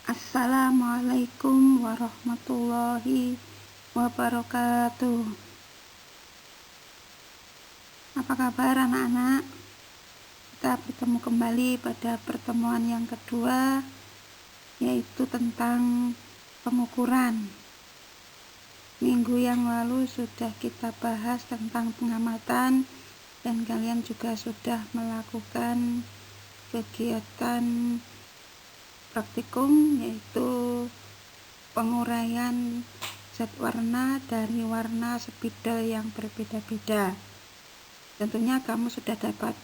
Assalamualaikum warahmatullahi wabarakatuh. Apa kabar anak-anak? Kita bertemu kembali pada pertemuan yang kedua, yaitu tentang pengukuran. Minggu yang lalu sudah kita bahas tentang pengamatan, dan kalian juga sudah melakukan kegiatan praktikum, yaitu penguraian zat warna dari warna spidol yang berbeda-beda. Tentunya kamu sudah dapat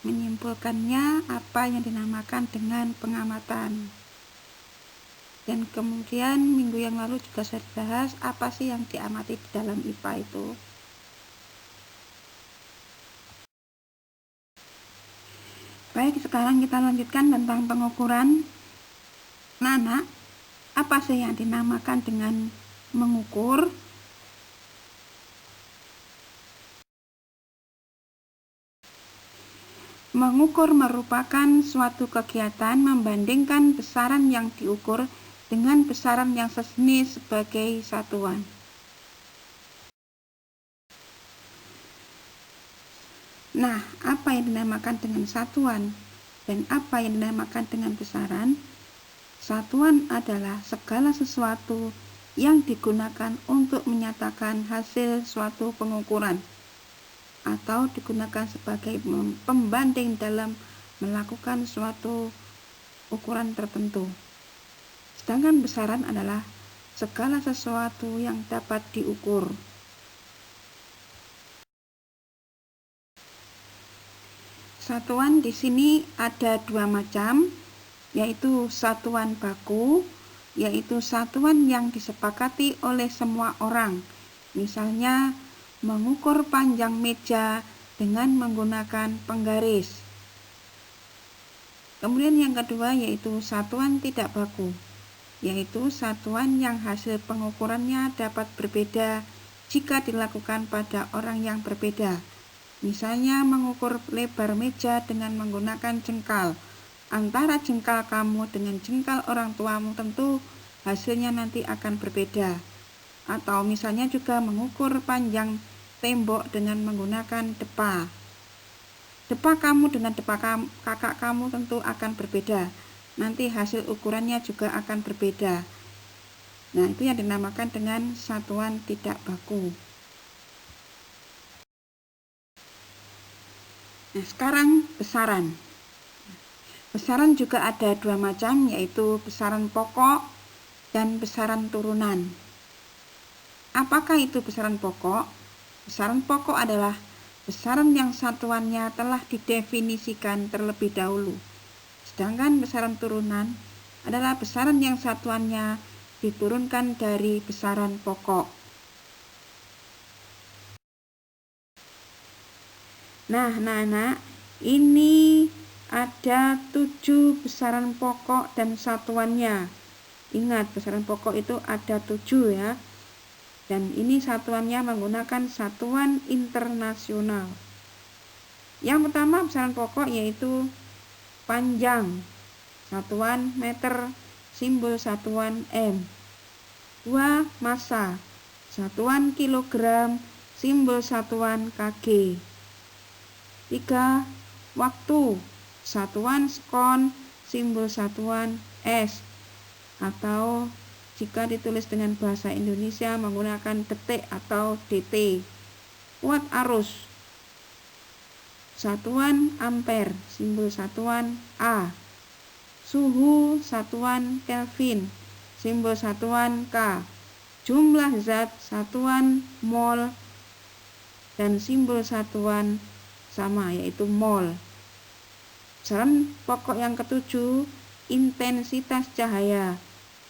menyimpulkannya apa yang dinamakan dengan pengamatan. Dan kemudian minggu yang lalu juga saya bahas apa sih yang diamati di dalam IPA itu. Baik, sekarang kita lanjutkan tentang pengukuran. Nana, apa sih yang dinamakan dengan mengukur? Mengukur merupakan suatu kegiatan membandingkan besaran yang diukur dengan besaran yang sejenis sebagai satuan. Nah, apa yang dinamakan dengan satuan dan apa yang dinamakan dengan besaran? Satuan adalah segala sesuatu yang digunakan untuk menyatakan hasil suatu pengukuran atau digunakan sebagai pembanding dalam melakukan suatu ukuran tertentu. Sedangkan besaran adalah segala sesuatu yang dapat diukur. Satuan di sini ada dua macam, yaitu satuan baku, yaitu satuan yang disepakati oleh semua orang. Misalnya, mengukur panjang meja dengan menggunakan penggaris. Kemudian yang kedua yaitu satuan tidak baku, yaitu satuan yang hasil pengukurannya dapat berbeda jika dilakukan pada orang yang berbeda. Misalnya mengukur lebar meja dengan menggunakan jengkal. Antara jengkal kamu dengan jengkal orang tuamu tentu hasilnya nanti akan berbeda. Atau misalnya juga mengukur panjang tembok dengan menggunakan depa. Depa kamu dengan depa kakak kamu tentu akan berbeda. Nanti hasil ukurannya juga akan berbeda. Nah, itu yang dinamakan dengan satuan tidak baku. Nah, sekarang besaran. Besaran juga ada dua macam, yaitu besaran pokok dan besaran turunan. Apakah itu besaran pokok? Besaran pokok adalah besaran yang satuannya telah didefinisikan terlebih dahulu. Sedangkan besaran turunan adalah besaran yang satuannya diturunkan dari besaran pokok. Nah, anak-anak, ini ada 7 besaran pokok dan satuannya. Ingat, besaran pokok itu ada 7 ya. Dan ini satuannya menggunakan satuan internasional. Yang pertama besaran pokok yaitu panjang, satuan meter, simbol satuan M. 2. Massa, satuan kilogram, simbol satuan kg. 3. Waktu, satuan sekon, simbol satuan S, atau jika ditulis dengan bahasa Indonesia menggunakan detik atau DT. Kuat arus, satuan ampere, simbol satuan A. Suhu, satuan Kelvin, simbol satuan K. Jumlah zat, satuan mol, dan simbol satuan sama, yaitu mol. Besaran pokok yang ketujuh, intensitas cahaya,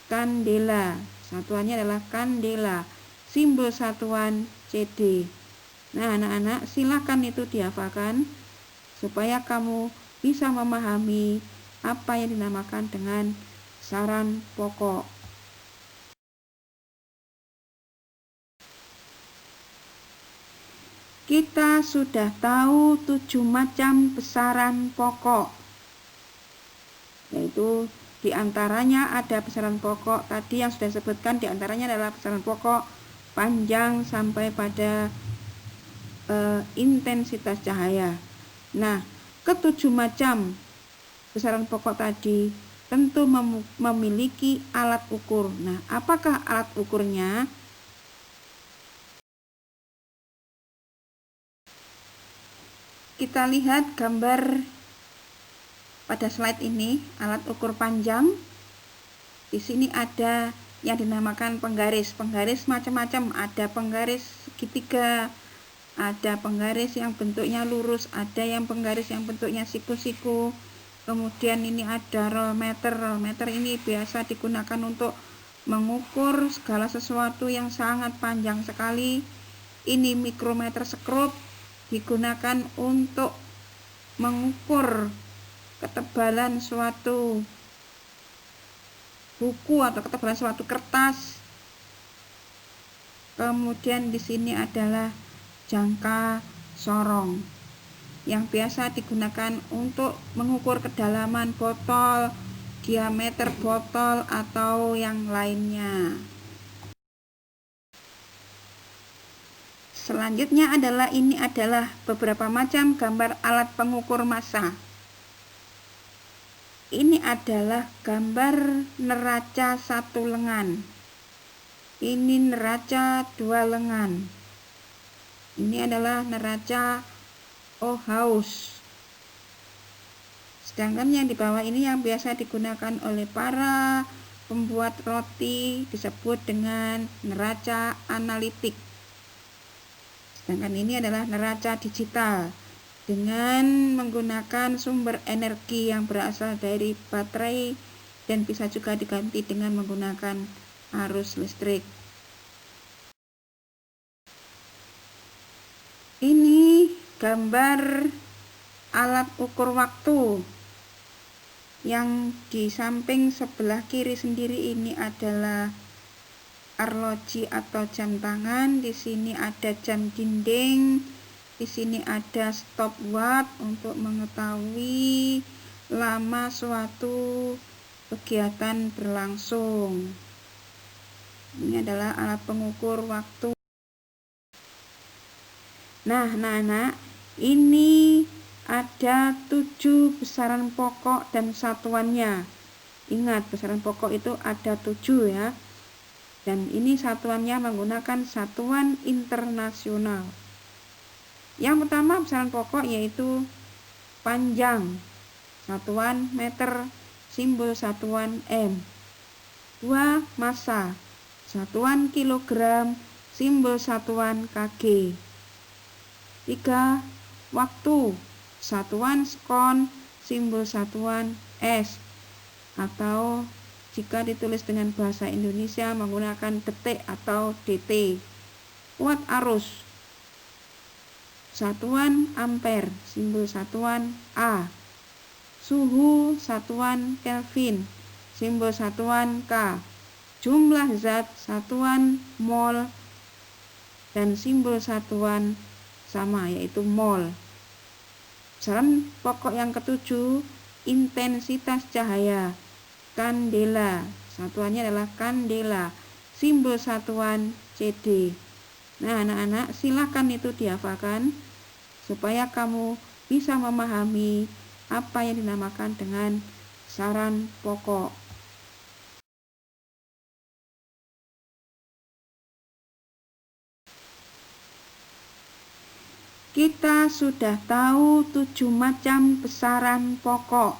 kandela, satuannya adalah kandela, simbol satuan CD. Nah, anak-anak, silakan itu dihafalkan supaya kamu bisa memahami apa yang dinamakan dengan besaran pokok. Kita sudah tahu 7 macam besaran pokok, yaitu Di antaranya ada besaran pokok tadi yang sudah disebutkan, di antaranya adalah besaran pokok, panjang sampai pada intensitas cahaya. Nah, ketujuh macam besaran pokok tadi tentu memiliki alat ukur. Nah, apakah alat ukurnya? Kita lihat gambar pada slide ini, alat ukur panjang. Di sini ada yang dinamakan penggaris. Penggaris macam-macam, ada penggaris segitiga, ada penggaris yang bentuknya lurus, ada yang penggaris yang bentuknya siku-siku. Kemudian ini ada rollmeter. Rollmeter ini biasa digunakan untuk mengukur segala sesuatu yang sangat panjang sekali. Ini mikrometer skrup, digunakan untuk mengukur ketebalan suatu buku atau ketebalan suatu kertas. Kemudian di sini adalah jangka sorong yang biasa digunakan untuk mengukur kedalaman botol, diameter botol, atau yang lainnya. Selanjutnya adalah beberapa macam gambar alat pengukur massa. Ini adalah gambar neraca 1 lengan. Ini neraca 2 lengan. Ini adalah neraca Ohaus. Sedangkan yang di bawah ini yang biasa digunakan oleh para pembuat roti disebut dengan neraca analitik. Sedangkan ini adalah neraca digital dengan menggunakan sumber energi yang berasal dari baterai dan bisa juga diganti dengan menggunakan arus listrik. Ini gambar alat ukur waktu. Yang di samping sebelah kiri sendiri ini adalah arloji atau jam tangan. Di sini ada jam dinding. Di sini ada stopwatch untuk mengetahui lama suatu kegiatan berlangsung. Ini adalah alat pengukur waktu. Nah, anak-anak, ini ada 7 besaran pokok dan satuannya. Ingat, besaran pokok itu ada 7 ya. Dan ini satuannya menggunakan satuan internasional. Yang pertama besaran pokok yaitu panjang, satuan meter, simbol satuan M. 2. Massa, satuan kilogram, simbol satuan kg. 3. Waktu, satuan sekon, simbol satuan S, atau jika ditulis dengan bahasa Indonesia menggunakan detik atau DT. Kuat arus, satuan ampere, simbol satuan A. Suhu, satuan Kelvin, simbol satuan K. Jumlah zat, satuan mol, dan simbol satuan sama yaitu mol. Besaran pokok yang ketujuh, intensitas cahaya, kandela, satuannya adalah kandela, simbol satuan CD. Nah, anak-anak, silakan itu dihafalkan supaya kamu bisa memahami apa yang dinamakan dengan besaran pokok. Kita sudah tahu 7 macam besaran pokok,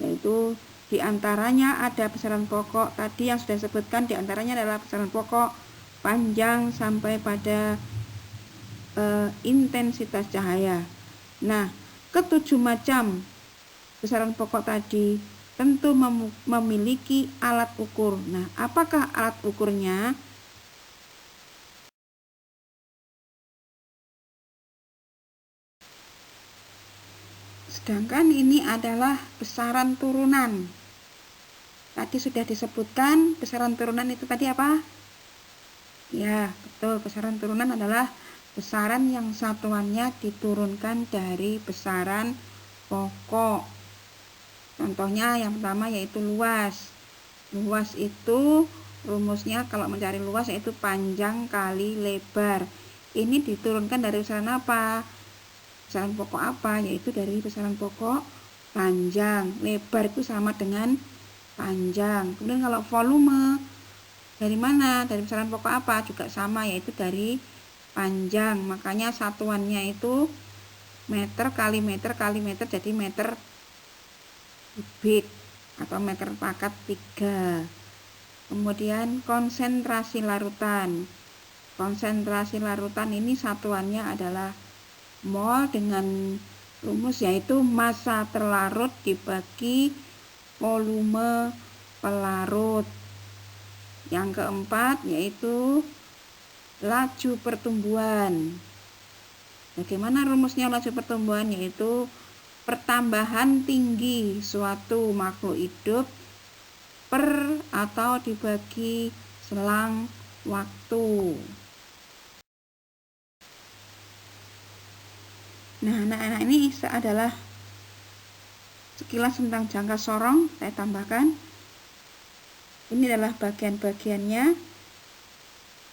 yaitu diantaranya ada besaran pokok tadi yang sudah disebutkan, diantaranya adalah besaran pokok, panjang sampai pada intensitas cahaya. Nah, ketujuh macam besaran pokok tadi tentu memiliki alat ukur. Nah, apakah alat ukurnya? Sedangkan ini adalah besaran turunan. Tadi sudah disebutkan besaran turunan itu tadi apa? Ya, betul. Besaran turunan adalah besaran yang satuannya diturunkan dari besaran pokok. Contohnya yang pertama yaitu luas. Luas itu rumusnya kalau mencari luas yaitu panjang kali lebar. Ini diturunkan dari besaran apa? Besaran pokok apa? Yaitu dari besaran pokok panjang. Lebar itu sama dengan panjang. Kemudian kalau volume dari mana? Dari besaran pokok apa? Juga sama, yaitu dari panjang. Makanya satuannya itu meter kali meter kali meter, jadi meter kubik atau meter pangkat 3. Kemudian konsentrasi larutan. Konsentrasi larutan ini satuannya adalah mol dengan rumus yaitu massa terlarut dibagi volume pelarut. Yang keempat yaitu laju pertumbuhan. Bagaimana rumusnya laju pertumbuhan? Yaitu pertambahan tinggi suatu makhluk hidup per atau dibagi selang waktu. Nah, anak-anak, ini adalah sekilas tentang jangka sorong. Saya tambahkan, ini adalah bagian-bagiannya.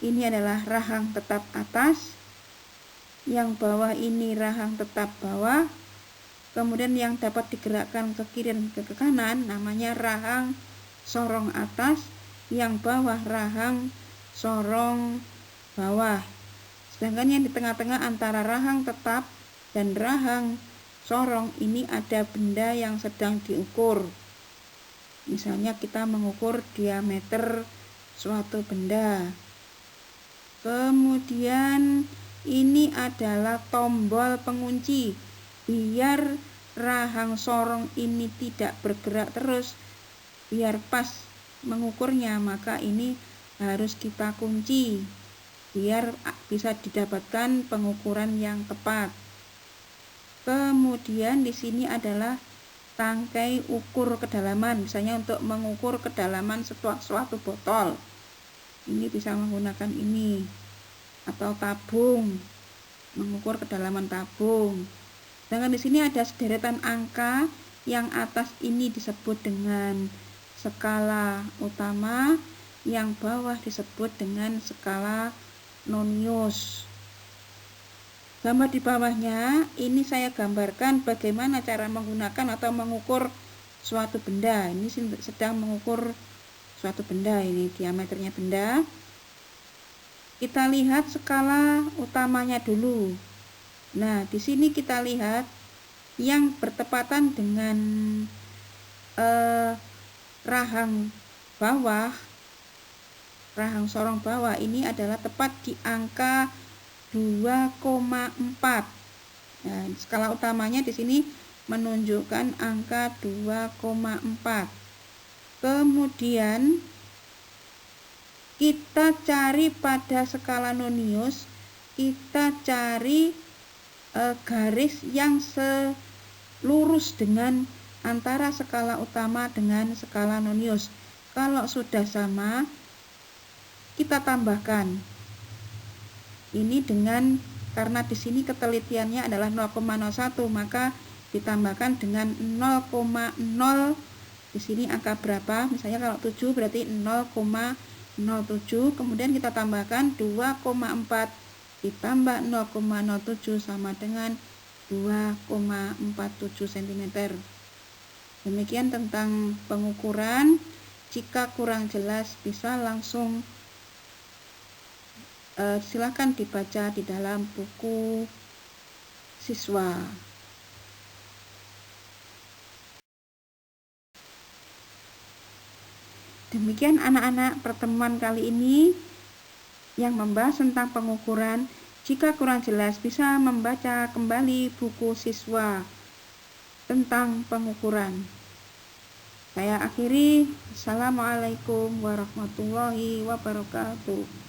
Ini adalah rahang tetap atas, yang bawah ini rahang tetap bawah. Kemudian yang dapat digerakkan ke kiri dan ke kanan namanya rahang sorong atas, yang bawah rahang sorong bawah. Sedangkan yang di tengah-tengah antara rahang tetap dan rahang sorong ini ada benda yang sedang diukur. Misalnya kita mengukur diameter suatu benda. Kemudian ini adalah tombol pengunci. Biar rahang sorong ini tidak bergerak terus, biar pas mengukurnya, maka ini harus kita kunci biar bisa didapatkan pengukuran yang tepat. Kemudian di sini adalah tangkai ukur kedalaman, misalnya untuk mengukur kedalaman suatu botol. Ini bisa menggunakan ini, atau tabung, mengukur kedalaman tabung. Sedangkan di sini ada sederetan angka, yang atas ini disebut dengan skala utama, yang bawah disebut dengan skala nonius. Gambar di bawahnya ini saya gambarkan bagaimana cara menggunakan atau mengukur suatu benda. Ini sedang mengukur suatu benda, ini diameternya benda. Kita lihat skala utamanya dulu. Nah, di sini kita lihat yang bertepatan dengan rahang bawah, rahang sorong bawah ini adalah tepat di angka 2,4. Nah, skala utamanya di sini menunjukkan angka 2,4. Kemudian kita cari pada skala nonius, kita cari garis yang selurus dengan antara skala utama dengan skala nonius. Kalau sudah sama, kita tambahkan ini dengan, karena di sini ketelitiannya adalah 0,01, maka ditambahkan dengan 0,0. Di sini angka berapa? Misalnya kalau 7 berarti 0,07. Kemudian kita tambahkan 2,4 ditambah 0,07 sama dengan 2,47 cm. Demikian tentang pengukuran. Jika kurang jelas bisa langsung silakan dibaca di dalam buku siswa. Demikian anak-anak pertemuan kali ini yang membahas tentang pengukuran. Jika kurang jelas bisa membaca kembali buku siswa tentang pengukuran. Saya akhiri. Assalamualaikum warahmatullahi wabarakatuh.